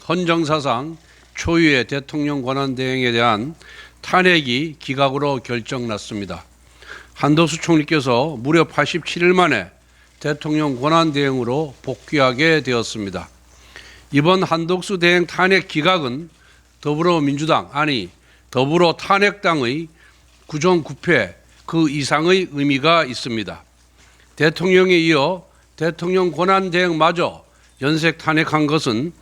헌정사상 초유의 대통령 권한대행에 대한 탄핵이 기각으로 결정났습니다. 한덕수 총리께서 무려 87일 만에 대통령 권한대행으로 복귀하게 되었습니다. 이번 한덕수 대행 탄핵 기각은 더불어민주당, 더불어 탄핵당의 구정구패 그 이상의 의미가 있습니다. 대통령에 이어 대통령 권한대행마저 연색 탄핵한 것은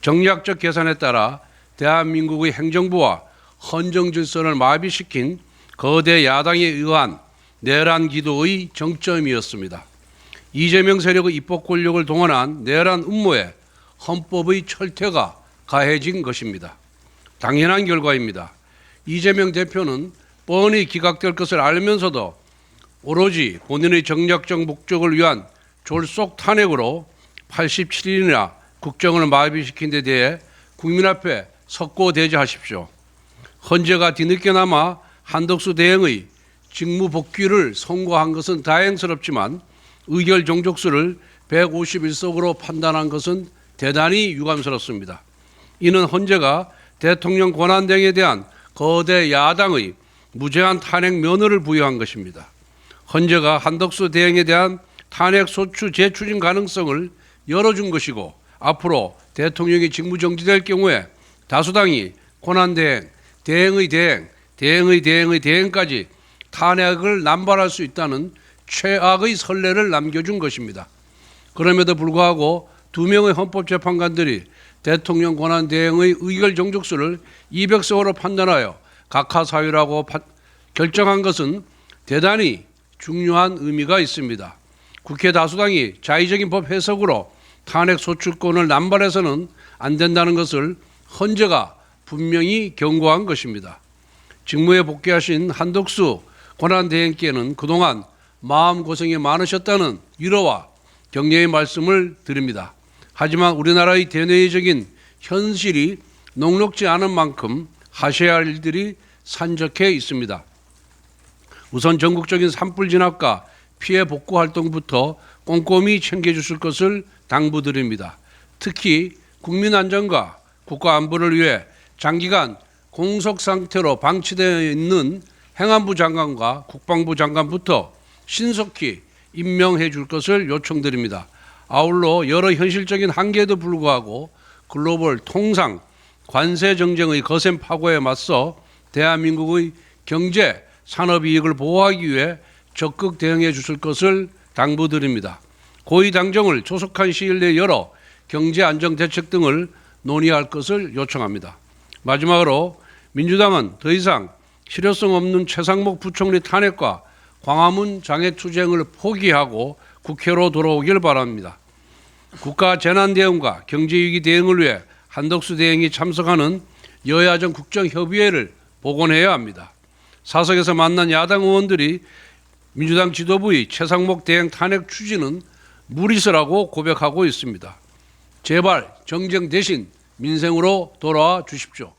정략적 계산에 따라 대한민국의 행정부와 헌정질서를 마비시킨 거대 야당에 의한 내란 기도의 정점이었습니다. 이재명 세력의 입법 권력을 동원한 내란 음모에 헌법의 철퇴가 가해진 것입니다. 당연한 결과입니다. 이재명 대표는 뻔히 기각될 것을 알면서도 오로지 본인의 정략적 목적을 위한 졸속 탄핵으로 87일이나 국정을 마비시킨 데 대해 국민 앞에 석고대죄하십시오. 헌재가 뒤늦게나마 한덕수 대행의 직무 복귀를 선고한 것은 다행스럽지만 의결 종족수를 151석으로 판단한 것은 대단히 유감스럽습니다. 이는 헌재가 대통령 권한대행에 대한 거대 야당의 무제한 탄핵 면허를 부여한 것입니다. 헌재가 한덕수 대행에 대한 탄핵 소추 재추진 가능성을 열어준 것이고 앞으로 대통령이 직무 정지될 경우에 다수당이 권한대행, 대행의 대행, 대행의 대행의 대행까지 탄핵을 남발할 수 있다는 최악의 선례를 남겨준 것입니다. 그럼에도 불구하고 2명의 헌법재판관들이 대통령 권한대행의 의결 종족수를 200석으로 판단하여 각하사유라고 결정한 것은 대단히 중요한 의미가 있습니다. 국회 다수당이 자의적인 법 해석으로 탄핵 소추권을 남발해서는 안 된다는 것을 헌재가 분명히 경고한 것입니다. 직무에 복귀하신 한덕수 권한대행께는 그동안 마음고생이 많으셨다는 위로와 격려의 말씀을 드립니다. 하지만 우리나라의 대내적인 현실이 녹록지 않은 만큼 하셔야 할 일들이 산적해 있습니다. 우선 전국적인 산불 진압과 피해 복구 활동부터 꼼꼼히 챙겨주실 것을 당부드립니다. 특히 국민 안전과 국가 안보를 위해 장기간 공석 상태로 방치되어 있는 행안부 장관과 국방부 장관부터 신속히 임명해 줄 것을 요청드립니다. 아울러 여러 현실적인 한계에도 불구하고 글로벌 통상 관세 정쟁의 거센 파고에 맞서 대한민국의 경제, 산업 이익을 보호하기 위해 적극 대응해 주실 것을 당부드립니다. 고위 당정을 조속한 시일 내에 열어 경제 안정 대책 등을 논의할 것을 요청합니다. 마지막으로 민주당은 더 이상 실효성 없는 최상목 부총리 탄핵과 광화문 장애투쟁을 포기하고 국회로 돌아오길 바랍니다. 국가 재난 대응과 경제위기 대응을 위해 한덕수 대행이 참석하는 여야정 국정협의회를 복원해야 합니다. 사석에서 만난 야당 의원들이 민주당 지도부의 최상목 대행 탄핵 추진은 무리수라고 고백하고 있습니다. 제발 정쟁 대신 민생으로 돌아와 주십시오.